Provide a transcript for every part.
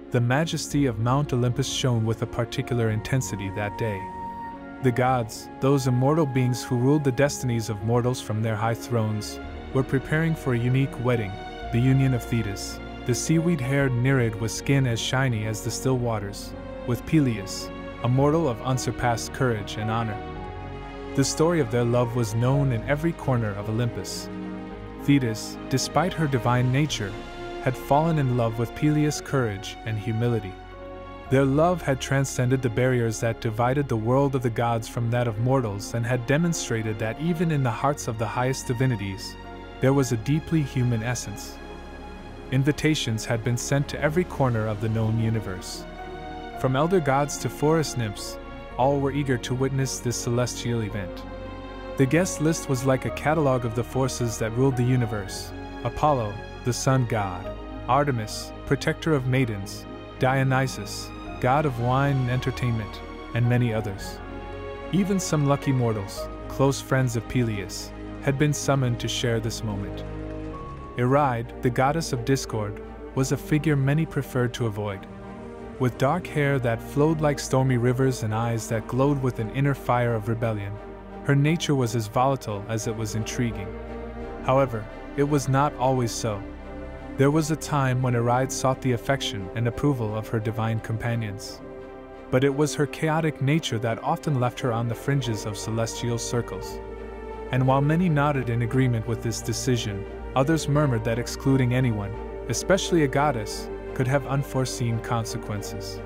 The majesty of Mount Olympus shone with a particular intensity that day. The gods, those immortal beings who ruled the destinies of mortals from their high thrones, were preparing for a unique wedding, the union of Thetis, the seaweed-haired Nereid with skin as shiny as the still waters, with Peleus, a mortal of unsurpassed courage and honor. The story of their love was known in every corner of Olympus. Thetis, despite her divine nature, had fallen in love with Peleus' courage and humility. Their love had transcended the barriers that divided the world of the gods from that of mortals and had demonstrated that even in the hearts of the highest divinities, there was a deeply human essence. Invitations had been sent to every corner of the known universe. From elder gods to forest nymphs, all were eager to witness this celestial event. The guest list was like a catalogue of the forces that ruled the universe: Apollo, the sun god; Artemis, protector of maidens; Dionysus, god of wine and entertainment; and many others. Even some lucky mortals, close friends of Peleus, had been summoned to share this moment. Nereid, the goddess of discord, was a figure many preferred to avoid. With dark hair that flowed like stormy rivers and eyes that glowed with an inner fire of rebellion, her nature was as volatile as it was intriguing. However, it was not always so. There was a time when Nereid sought the affection and approval of her divine companions. But it was her chaotic nature that often left her on the fringes of celestial circles. And while many nodded in agreement with this decision, others murmured that excluding anyone, especially a goddess, could have unforeseen consequences.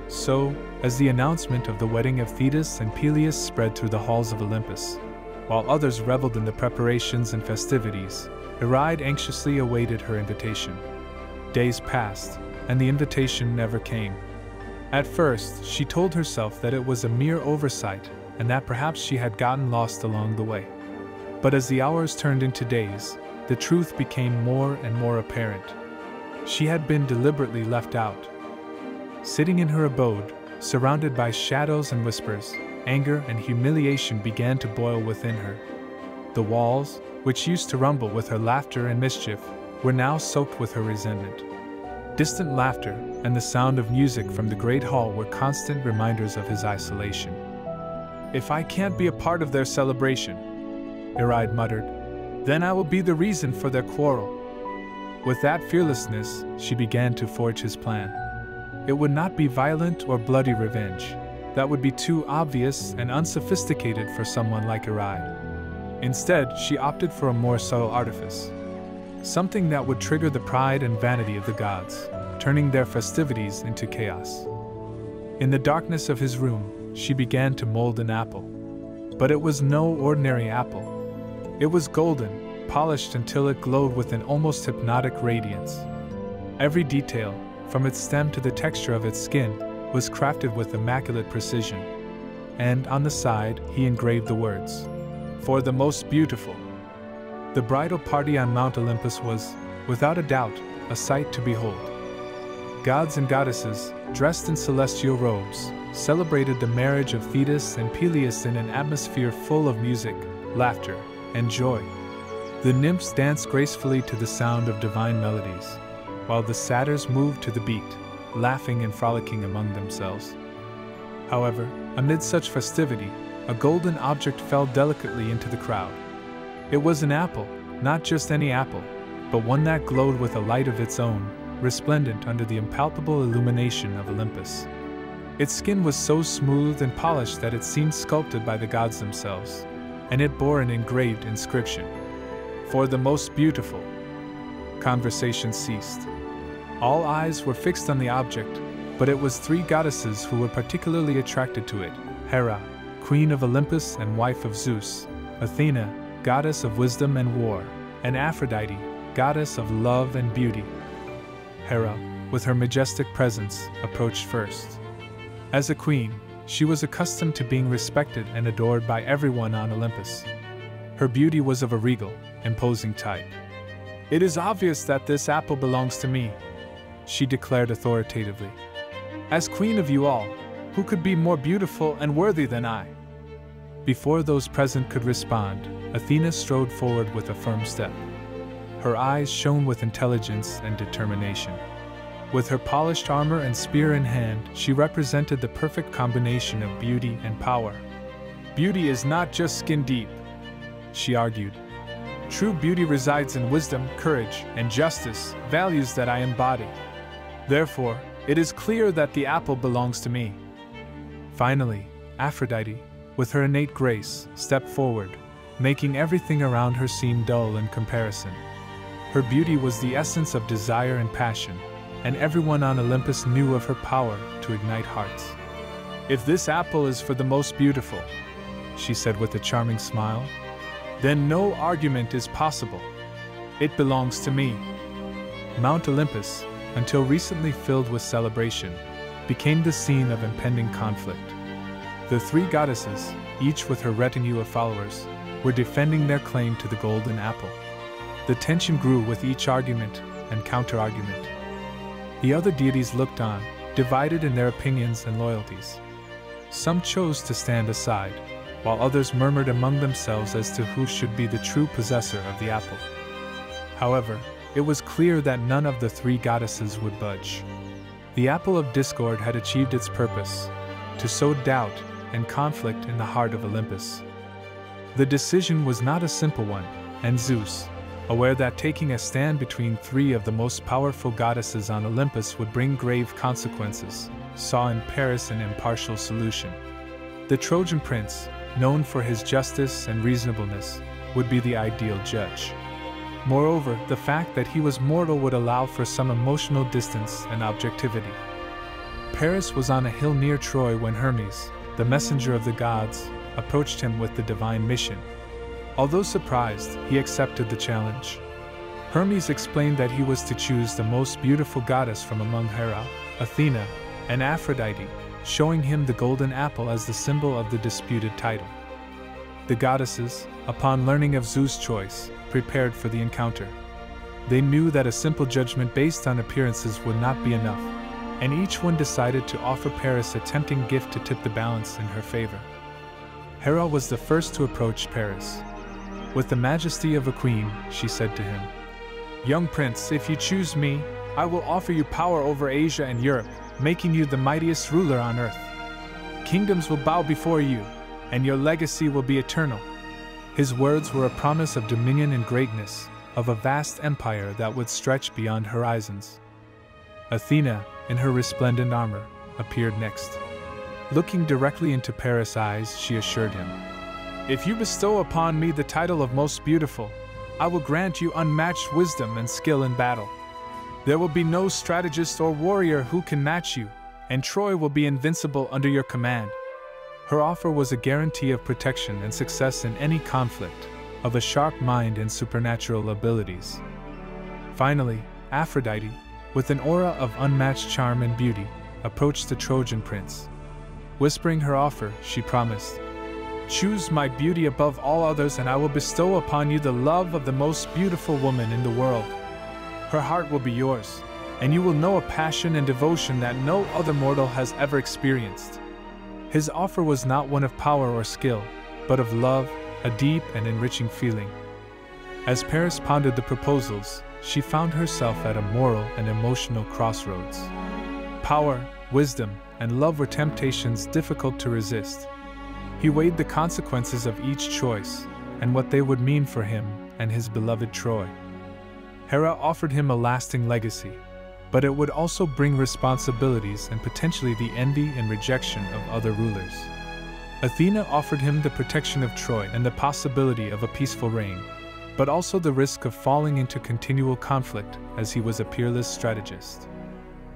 So, as the announcement of the wedding of Thetis and Peleus spread through the halls of Olympus, while others reveled in the preparations and festivities, Nereid anxiously awaited her invitation. Days passed, and the invitation never came. At first, she told herself that it was a mere oversight, and that perhaps she had gotten lost along the way. But as the hours turned into days, the truth became more and more apparent. She had been deliberately left out. Sitting in her abode, surrounded by shadows and whispers, anger and humiliation began to boil within her. The walls, which used to rumble with her laughter and mischief, were now soaked with her resentment. Distant laughter and the sound of music from the great hall were constant reminders of his isolation. "If I can't be a part of their celebration," Nereid muttered, "then I will be the reason for their quarrel." With that fearlessness, she began to forge his plan. It would not be violent or bloody revenge. That would be too obvious and unsophisticated for someone like Nereid. Instead, she opted for a more subtle artifice. Something that would trigger the pride and vanity of the gods, turning their festivities into chaos. In the darkness of his room, she began to mold an apple. But it was no ordinary apple. It was golden, polished until it glowed with an almost hypnotic radiance. Every detail, from its stem to the texture of its skin, was crafted with immaculate precision. And on the side, he engraved the words, "For the most beautiful." The bridal party on Mount Olympus was, without a doubt, a sight to behold. Gods and goddesses, dressed in celestial robes, celebrated the marriage of Thetis and Peleus in an atmosphere full of music, laughter, and joy. The nymphs danced gracefully to the sound of divine melodies, while the satyrs moved to the beat, laughing and frolicking among themselves. However, amid such festivity, a golden object fell delicately into the crowd. It was an apple, not just any apple, but one that glowed with a light of its own, resplendent under the impalpable illumination of Olympus. Its skin was so smooth and polished that it seemed sculpted by the gods themselves, and it bore an engraved inscription, "For the most beautiful." Conversation ceased. All eyes were fixed on the object, but it was three goddesses who were particularly attracted to it: Hera, queen of Olympus and wife of Zeus; Athena, goddess of wisdom and war; and Aphrodite, goddess of love and beauty. Hera, with her majestic presence, approached first. As a queen, she was accustomed to being respected and adored by everyone on Olympus. Her beauty was of a regal, imposing type. "It is obvious that this apple belongs to me," she declared authoritatively. "As queen of you all, who could be more beautiful and worthy than I?" Before those present could respond, Athena strode forward with a firm step. Her eyes shone with intelligence and determination. With her polished armor and spear in hand, she represented the perfect combination of beauty and power. "Beauty is not just skin deep," she argued. "True beauty resides in wisdom, courage, and justice, values that I embody. Therefore, it is clear that the apple belongs to me." Finally, Aphrodite, with her innate grace, stepped forward, making everything around her seem dull in comparison. Her beauty was the essence of desire and passion, and everyone on Olympus knew of her power to ignite hearts. "If this apple is for the most beautiful," she said with a charming smile, "then no argument is possible. It belongs to me." Mount Olympus, until recently filled with celebration, became the scene of impending conflict. The three goddesses, each with her retinue of followers, were defending their claim to the golden apple. The tension grew with each argument and counter-argument. The other deities looked on, divided in their opinions and loyalties. Some chose to stand aside, while others murmured among themselves as to who should be the true possessor of the apple. However, it was clear that none of the three goddesses would budge. The apple of discord had achieved its purpose, to sow doubt and conflict in the heart of Olympus. The decision was not a simple one, and Zeus, aware that taking a stand between three of the most powerful goddesses on Olympus would bring grave consequences, saw in Paris an impartial solution. The Trojan prince, known for his justice and reasonableness, would be the ideal judge. Moreover, the fact that he was mortal would allow for some emotional distance and objectivity. Paris was on a hill near Troy when Hermes, the messenger of the gods, approached him with the divine mission. Although surprised, he accepted the challenge. Hermes explained that he was to choose the most beautiful goddess from among Hera, Athena, and Aphrodite, showing him the golden apple as the symbol of the disputed title. The goddesses, upon learning of Zeus' choice, prepared for the encounter. They knew that a simple judgment based on appearances would not be enough, and each one decided to offer Paris a tempting gift to tip the balance in her favor. Hera was the first to approach Paris. With the majesty of a queen, she said to him, "Young prince, if you choose me, I will offer you power over Asia and Europe, making you the mightiest ruler on earth. Kingdoms will bow before you, and your legacy will be eternal." His words were a promise of dominion and greatness, of a vast empire that would stretch beyond horizons. Athena, in her resplendent armor, appeared next. Looking directly into Paris' eyes, she assured him, "If you bestow upon me the title of most beautiful, I will grant you unmatched wisdom and skill in battle. There will be no strategist or warrior who can match you, and Troy will be invincible under your command." Her offer was a guarantee of protection and success in any conflict, of a sharp mind and supernatural abilities. Finally, Aphrodite, with an aura of unmatched charm and beauty, approached the Trojan prince. Whispering her offer, she promised, "Choose my beauty above all others, and I will bestow upon you the love of the most beautiful woman in the world. Her heart will be yours, and you will know a passion and devotion that no other mortal has ever experienced." His offer was not one of power or skill, but of love, a deep and enriching feeling. As Paris pondered the proposals, she found herself at a moral and emotional crossroads. Power, wisdom, and love were temptations difficult to resist. He weighed the consequences of each choice, and what they would mean for him and his beloved Troy. Hera offered him a lasting legacy, but it would also bring responsibilities and potentially the envy and rejection of other rulers. Athena offered him the protection of Troy and the possibility of a peaceful reign, but also the risk of falling into continual conflict as he was a peerless strategist.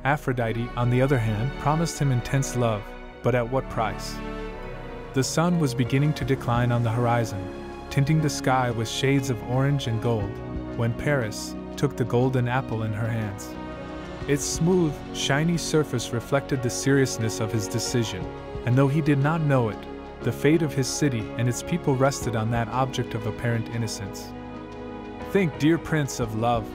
Aphrodite, on the other hand, promised him intense love, but at what price? The sun was beginning to decline on the horizon, tinting the sky with shades of orange and gold, when Paris took the golden apple in her hands. Its smooth, shiny surface reflected the seriousness of his decision, and though he did not know it, the fate of his city and its people rested on that object of apparent innocence. "Think, dear prince of love.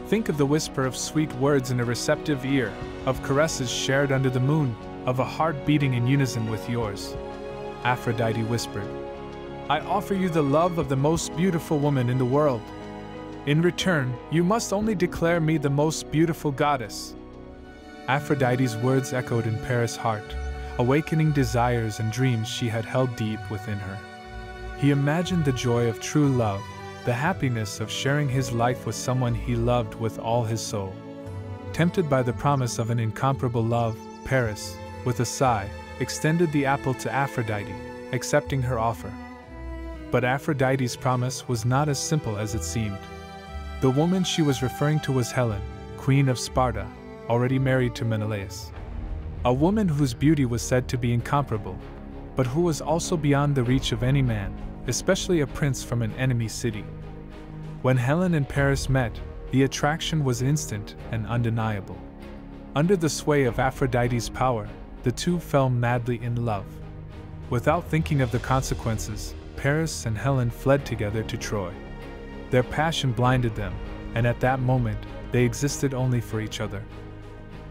Think of the whisper of sweet words in a receptive ear, of caresses shared under the moon, of a heart beating in unison with yours," Aphrodite whispered. "I offer you the love of the most beautiful woman in the world. In return, you must only declare me the most beautiful goddess. Aphrodite's words echoed in Paris' heart, awakening desires and dreams she had held deep within her. He imagined the joy of true love, the happiness of sharing his life with someone he loved with all his soul. Tempted by the promise of an incomparable love, Paris, with a sigh, extended the apple to Aphrodite, accepting her offer. But Aphrodite's promise was not as simple as it seemed. The woman she was referring to was Helen, Queen of Sparta, already married to Menelaus. A woman whose beauty was said to be incomparable, but who was also beyond the reach of any man, especially a prince from an enemy city. When Helen and Paris met, the attraction was instant and undeniable. Under the sway of Aphrodite's power, the two fell madly in love. Without thinking of the consequences, Paris and Helen fled together to Troy. Their passion blinded them, and at that moment, they existed only for each other.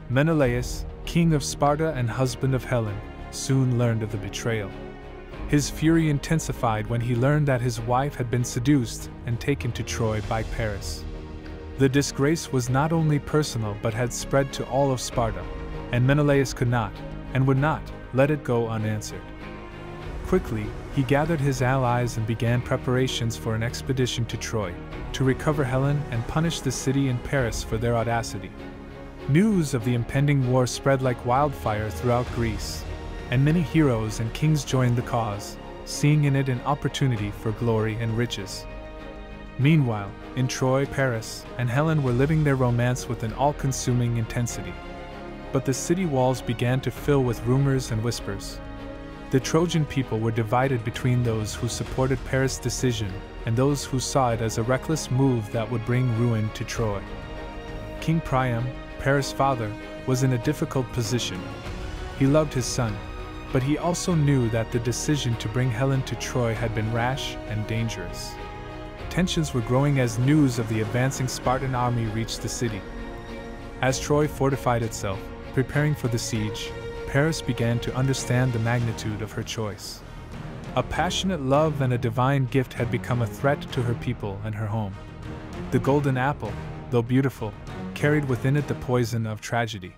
Menelaus, king of Sparta and husband of Helen, soon learned of the betrayal. His fury intensified when he learned that his wife had been seduced and taken to Troy by Paris. The disgrace was not only personal but had spread to all of Sparta, and Menelaus could not, and would not, let it go unanswered. Quickly, he gathered his allies and began preparations for an expedition to Troy, to recover Helen and punish the city and Paris for their audacity. News of the impending war spread like wildfire throughout Greece, and many heroes and kings joined the cause, seeing in it an opportunity for glory and riches. Meanwhile, in Troy, Paris and Helen were living their romance with an all-consuming intensity. But the city walls began to fill with rumors and whispers. The Trojan people were divided between those who supported Paris' decision and those who saw it as a reckless move that would bring ruin to Troy. King Priam, Paris' father, was in a difficult position. He loved his son, but he also knew that the decision to bring Helen to Troy had been rash and dangerous. Tensions were growing as news of the advancing Spartan army reached the city. As Troy fortified itself, preparing for the siege, Paris began to understand the magnitude of her choice. A passionate love and a divine gift had become a threat to her people and her home. The golden apple, though beautiful, carried within it the poison of tragedy.